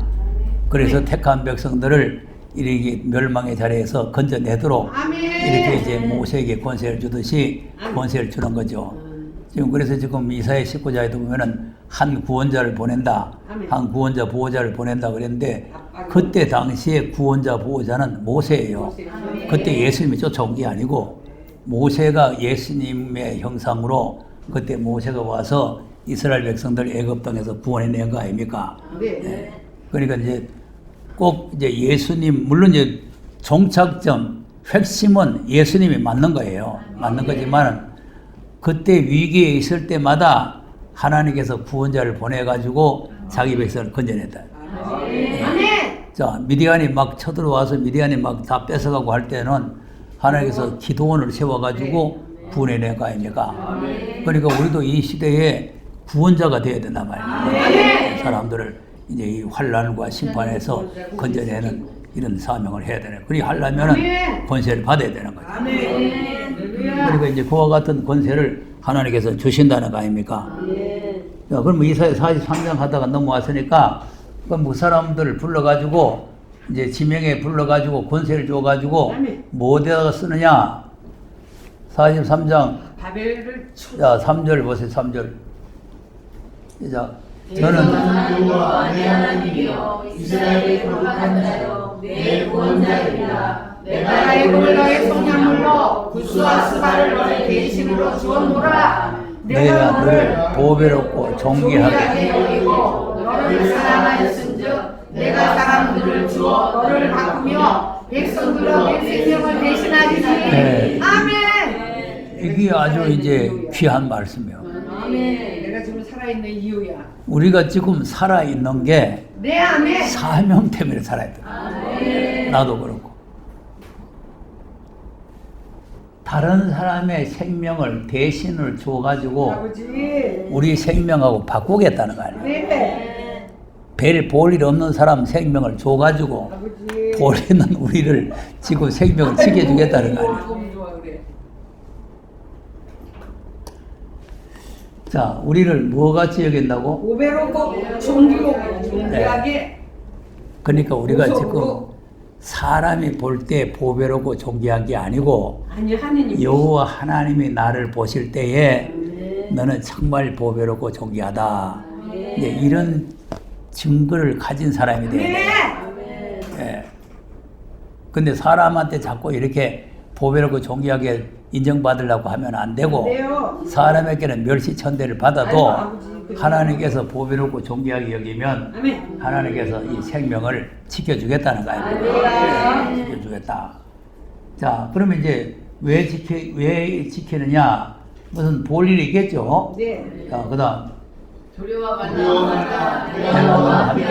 Speaker 1: 그래서 택한 백성들을 이렇게 멸망의 자리에서 건져내도록 이렇게 이제 모세에게 권세를 주듯이 권세를 주는 거죠. 지금 그래서 지금 이사야 19장에도 보면은 한 구원자를 보낸다. 한 구원자 보호자를 보낸다 그랬는데 그때 당시에 구원자 보호자는 모세예요. 그때 예수님이 쫓아온 게 아니고 모세가 예수님의 형상으로 그때 모세가 와서 이스라엘 백성들 애굽 땅에서 구원해낸 거 아닙니까? 네. 그러니까 이제 꼭 이제 예수님, 물론 이제 종착점, 핵심은 예수님이 맞는 거예요. 맞는 거지만 그때 위기에 있을 때마다 하나님께서 구원자를 보내가지고 자기 백성을 건져냈다. 자, 미디안이 막 쳐들어와서 미디안이 막 다 뺏어가고 할 때는 하나님께서 기도원을 세워가지고 구원해낸 거 아닙니까? 그러니까 우리도 이 시대에 구원자가 되어야 된단 말이에요. 사람들을 이제 이 환란과 심판에서 건져내는 이런 사명을 해야 되는. 그리 하려면은 권세를 받아야 되는 거죠. 그러니까 이제 그와 같은 권세를 하나님께서 주신다는 거 아닙니까? 자, 그럼 이사야 43장 하다가 넘어왔으니까 그럼 그 사람들을 불러가지고 이제 지명에 불러가지고 권세를 줘가지고 뭐 어디다가 쓰느냐? 43장
Speaker 3: 바벨을
Speaker 1: 자 3절 보세요. 3절 시작. 저는
Speaker 2: 여호와 내 하나님이여 이스라엘의 거룩한 자여 내 구원자이라. 내가 애굽을 너의 속량물로 구스와 스바를 너의 대신으로 주었노라.
Speaker 1: 내가 너를 보배롭고 존귀하게
Speaker 2: 여기고 너를 사랑하였은즉 내가 사람들을 주어 너를 바꾸며 백성들로 내 생명을 대신하리니.
Speaker 1: 네.
Speaker 2: 아멘.
Speaker 1: 이게 아주 이제 귀한 말씀이에요.
Speaker 2: 아멘.
Speaker 3: 내가 지금 살아있는 이유야.
Speaker 1: 우리가 지금 살아있는 게
Speaker 2: 네, 아멘.
Speaker 1: 사명 때문에 살아야 돼. 나도 그렇고. 다른 사람의 생명을 대신을 줘가지고
Speaker 2: 아버지.
Speaker 1: 우리 생명하고 바꾸겠다는 거 아니에요.
Speaker 2: 네.
Speaker 1: 볼 일 없는 사람 생명을 줘가지고
Speaker 2: 아버지.
Speaker 1: 볼 있는 우리를 지금 생명을 지켜주겠다는 거 아니에요.
Speaker 3: 너무 좋아 그래.
Speaker 1: 자, 우리를 뭐같이 여긴다고?
Speaker 2: 보배롭고 존귀하게.
Speaker 1: 그러니까 우리가 지금
Speaker 2: 보석으로.
Speaker 1: 사람이 볼 때 보배롭고 존귀한 게 아니고
Speaker 3: 아니 하느님.
Speaker 1: 여호와 하나님이 나를 보실 때에 너는 정말 보배롭고 존귀하다. 이제 이런 증거를 가진 사람이 돼야 돼. 예. 근데 사람한테 자꾸 이렇게 보배롭고 존귀하게 인정받으려고 하면 안 되고
Speaker 2: 네요.
Speaker 1: 사람에게는 멸시천대를 받아도
Speaker 3: 아이고, 아버지.
Speaker 1: 하나님께서 보배롭고 존귀하게 여기면
Speaker 3: 아멘.
Speaker 1: 하나님께서 이 생명을 지켜주겠다는 거 아닙니까? 네, 지켜주겠다. 자, 그러면 이제 왜 지키느냐? 무슨 볼 일이 있겠죠?
Speaker 2: 네.
Speaker 1: 자, 그 다음.
Speaker 2: 두려워 말라.
Speaker 1: 내가 너와 함께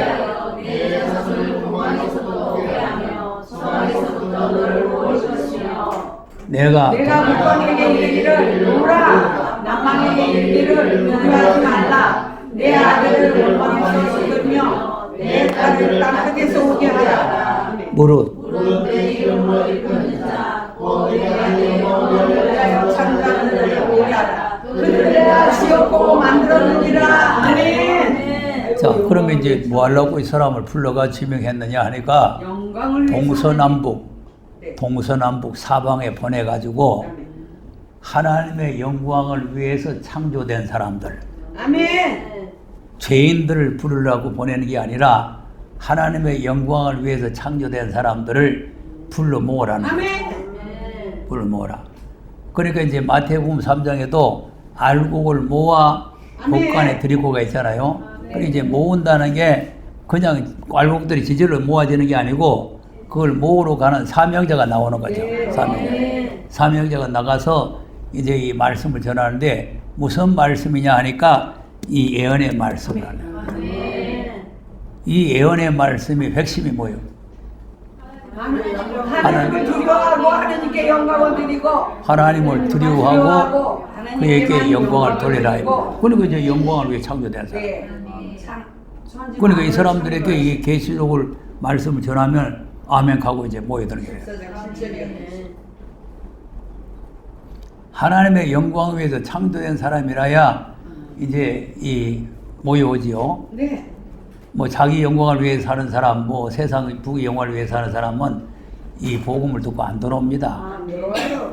Speaker 2: 내 자손을 공항에서도 오게하며 성에서부터 너를 모을 것이며
Speaker 1: 내가
Speaker 2: 물건에게 이르기를 놓으라. 남방에게 이르기를 두려워하지 말라. 내 아들을 물건에서 죽으며 내 딸을 땅끝에서 오게 하라.
Speaker 1: 무릇
Speaker 2: 내 이름으로 일컫는 자 곧 내가 내 영혼을 위하여 창조한 그들을 오게 하라. 그들을 내가 지었고 만들었느니라. 아멘.
Speaker 1: 자, 그러면 이제 뭐 하려고 이 사람을 불러가 지명했느냐 하니까
Speaker 3: 영광을 위해서
Speaker 1: 동서남북 사방에 보내가지고 하나님의 영광을 위해서 창조된 사람들,
Speaker 2: 아멘.
Speaker 1: 죄인들을 부르려고 보내는 게 아니라 하나님의 영광을 위해서 창조된 사람들을 불러 모으라는 거죠.
Speaker 2: 아멘.
Speaker 1: 불러 모으라. 그러니까 이제 마태복음 3장에도 알곡을 모아
Speaker 2: 아멘.
Speaker 1: 곡간에 들이고가 있잖아요. 그리고 이제 모은다는 게 그냥 꽐복들이 지절로 모아지는 게 아니고 그걸 모으러 가는 사명자가 나오는 거죠. 사명자가 나가서 이제 이 말씀을 전하는데 무슨 말씀이냐 하니까 이 예언의 말씀이라는. 이 예언의 말씀이 핵심이 뭐예요?
Speaker 2: 하나님을 두려워하고 하나님께 영광을 드리고
Speaker 1: 하나님을 두려워하고 그에게
Speaker 2: 하나님께만
Speaker 1: 영광을 돌리라.
Speaker 2: 드리고.
Speaker 1: 그러니까 이제 영광을 위해 창조된 사람.
Speaker 2: 네.
Speaker 1: 그러니까 이 사람들에게 이 계시록을 말씀을 전하면 아멘 하고 이제 모여드는 거예요. 하나님의 영광을 위해서 창조된 사람이라야 이제 이 모여오지요.
Speaker 2: 네.
Speaker 1: 뭐 자기 영광을 위해 사는 사람, 뭐 세상 부의 영광을 위해 사는 사람은 이 복음을 듣고 안 들어옵니다.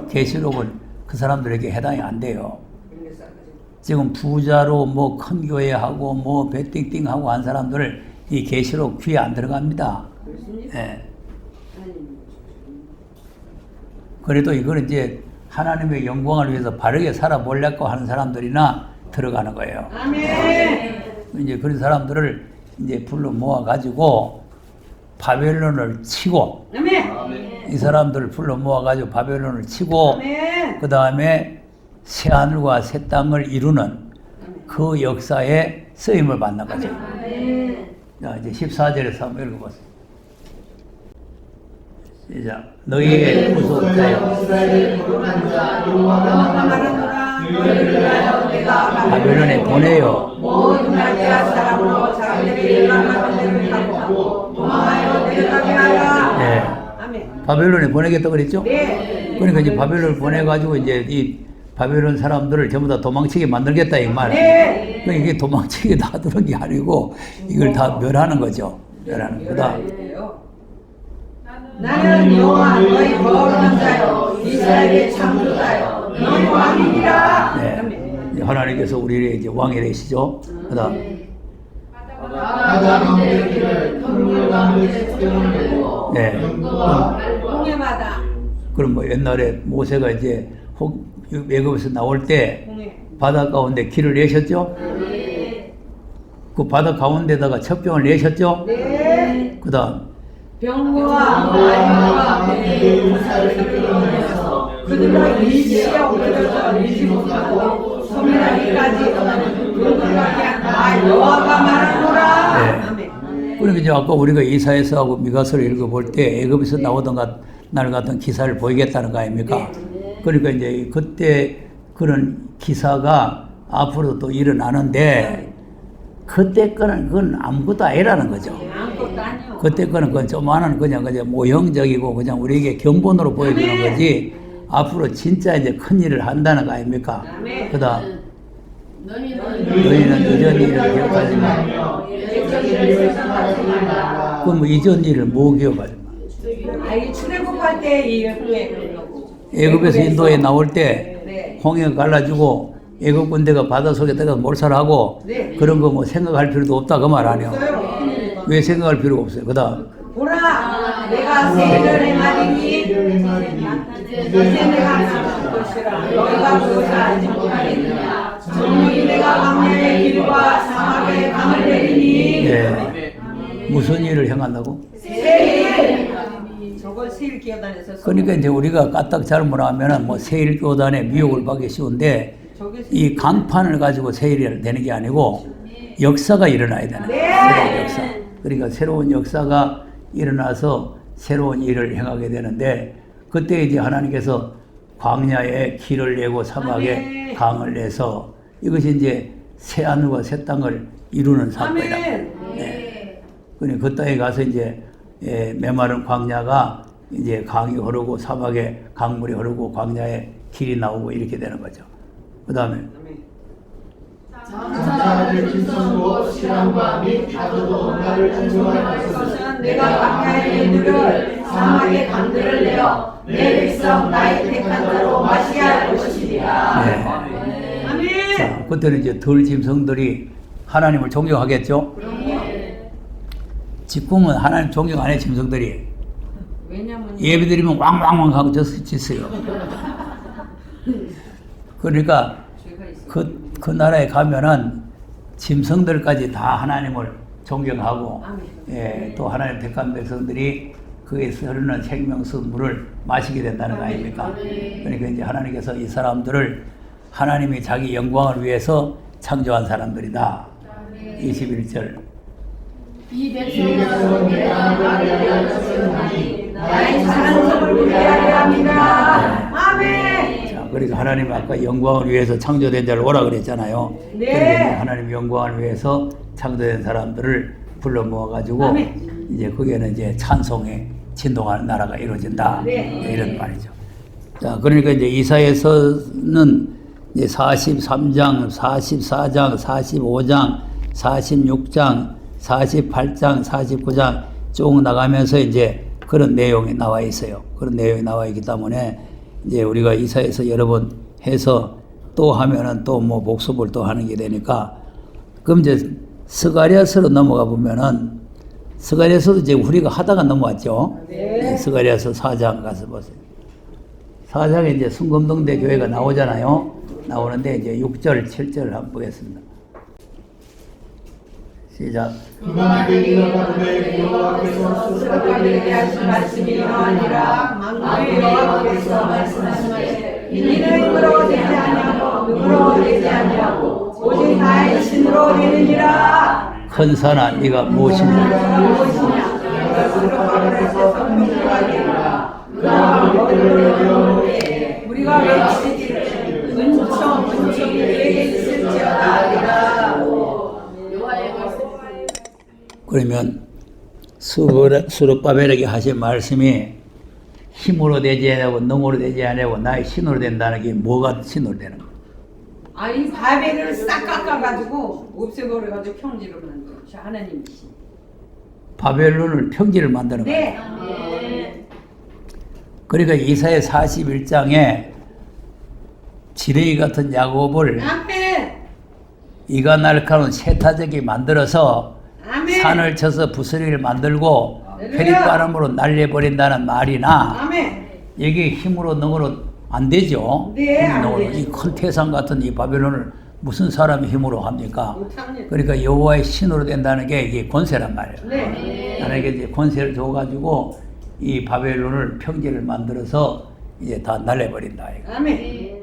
Speaker 1: 계시록은 그 사람들에게 해당이 안 돼요. 지금 부자로 뭐 큰 교회 하고 뭐 배띵띵 하고 한 사람들을 이 계시록 귀에 안 들어갑니다. 예. 그래도 이거는 이제 하나님의 영광을 위해서 바르게 살아보려고 하는 사람들이나 들어가는 거예요.
Speaker 2: 아멘.
Speaker 1: 이제 그런 사람들을 이제 불러 모아 가지고 바벨론을 치고
Speaker 2: 아멘.
Speaker 1: 이 사람들을 불러 모아 가지고 바벨론을 치고
Speaker 2: 아멘.
Speaker 1: 그 다음에 새 하늘과 새 땅을 이루는 그 역사에 쓰임을 받는 거죠. 자, 이제 14절에서 한번 읽어보세요. 시작. 너희의 구속자여 바벨론에 보내요.
Speaker 2: 모든 나라의 사람으로 자기들이 일어나는 데를 하고 도망하여 내려가게 하라.
Speaker 1: 네.
Speaker 2: 아멘.
Speaker 1: 바벨론에 보내겠다고 그랬죠?
Speaker 2: 네.
Speaker 1: 그러니까 이제 바벨론을 보내가지고 이제 이 바벨론 사람들을 전부 다 도망치게 만들겠다 이 말.
Speaker 2: 네.
Speaker 1: 그러니까 이게 도망치게 놔두는 게 아니고 이걸 다 멸하는 거죠. 멸하는 거다.
Speaker 2: 나는 여호와 너희 거룩한 자여 이스라엘의 창조자여 너희 왕이니라.
Speaker 1: 네. 이제 하나님께서 우리를 이제 왕이 되시죠. 그다음
Speaker 2: 바다 가운데 길을 터무니없는 가운데 수정을 내고
Speaker 1: 네.
Speaker 2: 홍해 바다.
Speaker 1: 그럼 뭐 옛날에 모세가 이제 애굽에서 나올 때
Speaker 2: 홍해.
Speaker 1: 바다 가운데 길을 내셨죠? 그 바다 가운데다가 첩병을 내셨죠?
Speaker 2: 네.
Speaker 1: 그다음
Speaker 2: 병거와 말과 배의 군사를 이끌어내서 그들로 일시에 엎드려서 일지 못하고 소멸하기까지 그들밖에 나 여호와가 말하노라.
Speaker 1: 네.
Speaker 2: 아멘.
Speaker 1: 그러니까 이제 아까 우리가 이사야서하고 미가서를 읽어볼 때 애굽에서 나오던 날 같은 기사를 보이겠다는 거 아닙니까? 그러니까 이제 그때 그런 기사가 앞으로 또 일어나는데 그때 거는 그건 아무것도 아니라는 거죠.
Speaker 2: 아무것도 아니요.
Speaker 1: 그때 거는 그건 조만한 그냥 모형적이고 그냥 우리에게 견본으로 보여주는 거지 앞으로 진짜 이제 큰 일을 한다는 거 아닙니까? 그 다음 너희는 이전 일을 기억하지 마. 그럼 뭐 이전 일을 뭐 기억하지 마?
Speaker 2: 아이 출애굽할 때이 홍해.
Speaker 1: 애굽에서 인도에 나올 때
Speaker 2: 네.
Speaker 1: 홍해가 갈라지고 애굽 군대가 바다 속에 들어가서 몰살하고
Speaker 2: 네.
Speaker 1: 그런 거 뭐 생각할 필요도 없다 그 말 아니에요.
Speaker 2: 없어요.
Speaker 1: 왜 생각할 필요가 없어요. 그 다음
Speaker 2: 보라, 내가 세일을 행하리니 이제 내가 하는 것이라 너희가 그것을 알지 못하겠느냐. 정령이 내가 광야의 길과 사막의 강을 내리니.
Speaker 1: 네. 무슨 일을 행한다고?
Speaker 2: 세일. 저걸 세일 기어다녀서.
Speaker 1: 그러니까 이제 우리가 까딱 잘못하면은 뭐 세일교단의 미혹을 받기 쉬운데 이 강판을 가지고 세일이 되는 게 아니고 역사가 일어나야 되는 거예요. 새로운 역사. 그러니까 새로운 역사가 일어나서 새로운 일을 행하게 되는데 그때 이제 하나님께서 광야에 길을 내고 사막에 강을 내서 이것이 이제 새 하늘과 새 땅을 이루는 사건이다. 네. 그러니까 그 땅에 가서 이제 메마른 광야가 이제 강이 흐르고 사막에 강물이 흐르고 광야에 길이 나오고 이렇게 되는 거죠. 그 다음에
Speaker 4: 장사를 진선고 신앙과 및 가져도 나를 안정할 것은
Speaker 2: 내가 광야의 이들을 사막의 강들을 내어 내 백성 나의 택한 자로 마시게 할 것이리라.
Speaker 1: 네.
Speaker 2: 아멘.
Speaker 1: 자, 그때는 이제 덜 짐승들이 하나님을 존경하겠죠. 직궁은 하나님 존경 안 해 짐승들이.
Speaker 2: 왜냐면
Speaker 1: 예배드리면 왕왕왕 하고 짖어요. 그러니까 그 나라에 가면은 짐승들까지 다 하나님을 존경하고
Speaker 3: 아멘.
Speaker 1: 예, 또 하나님 택한 백성들이 그에서 흐르는 생명수 물을 마시게 된다는 거 아닙니까? 그러니까 이제 하나님께서 이 사람들을 하나님이 자기 영광을 위해서 창조한 사람들이다. 21절.
Speaker 2: 이
Speaker 4: 백성은
Speaker 2: 백성은
Speaker 4: 내가
Speaker 2: 내가
Speaker 4: 나를
Speaker 2: 나를
Speaker 4: 위하여
Speaker 2: 위하여
Speaker 3: 나의
Speaker 2: 나의
Speaker 3: 찬송을 위하여 합니다. 아멘.
Speaker 1: 자, 그러니까 하나님 아까 영광을 위해서 창조된 자를 오라 그랬잖아요.
Speaker 3: 네.
Speaker 1: 그러니까 이제 하나님 영광을 위해서 창조된 사람들을 불러 모아가지고
Speaker 3: 아멘.
Speaker 1: 이제 거기에는 이제 찬송에 진동하는 나라가 이루어진다.
Speaker 3: 네.
Speaker 1: 이런 말이죠. 자, 그러니까 이제 이사야서는 이제 43장, 44장, 45장, 46장, 48장, 49장 쭉 나가면서 이제 그런 내용이 나와 있어요. 그런 내용이 나와 있기 때문에 이제 우리가 이사야서 여러 번 해서 또 하면은 또 뭐 복습을 또 하는 게 되니까 그럼 이제 스가랴서로 넘어가 보면은 스가랴서도 이제 우리가 하다가 넘어왔죠. 네. 스가랴서 4장 가서 보세요. 4장에 이제 순금동대 교회가 나오잖아요. 나오는데 이제 6절, 7절을 한번 보겠습니다. 시작.
Speaker 4: 그가 내게 이르되 여호와께서
Speaker 2: 스스로에게 하신 말씀이 이러하니라. 만군의 여호와께서 말씀하시되 이는 힘으로 되지 아니하고 능으로 되지 아니하고 오직 나의 신으로 되느니라.
Speaker 1: 큰 산아 네가 무엇이냐.
Speaker 2: 내가 무엇이냐? 내가 스스로 하늘에서 성령하리라. 그가 너희를 우리가 외치기를 은총이 내게 있을지어다.
Speaker 1: 그러면 수르바벨에게 하신 말씀이 힘으로 되지 않고 능으로 되지 않고 나의 신으로 된다는 게 뭐가 신으로 되는 거예요?
Speaker 3: 아니 바벨을 싹 깎아가지고 없애버려가지고 평지로 만들어. 하나님이시.
Speaker 1: 바벨론을 평지를 만드는 거예요.
Speaker 3: 네.
Speaker 1: 그러니까 이사야 41장에 지렁이 같은 야곱을
Speaker 3: 아멘.
Speaker 1: 이가 날카로운 세타적이 만들어서
Speaker 3: 아멘.
Speaker 1: 산을 쳐서 부스러기를 만들고
Speaker 3: 할렐루야.
Speaker 1: 페릿바람으로 날려버린다는 말이나
Speaker 3: 아멘.
Speaker 1: 이게 힘으로 능으로 안 되죠.
Speaker 3: 네, 안
Speaker 1: 힘으로.
Speaker 3: 되죠.
Speaker 1: 이 큰 태산 같은 이 바벨론을 무슨 사람이 힘으로 합니까?
Speaker 3: 못합니다.
Speaker 1: 그러니까 여호와의 신으로 된다는 게 이게 권세란 말이에요.
Speaker 3: 네.
Speaker 1: 하나님께 이제 권세를 줘가지고 이 바벨론을 평지를 만들어서 이제 다 날려버린다. 이거.
Speaker 3: 아멘.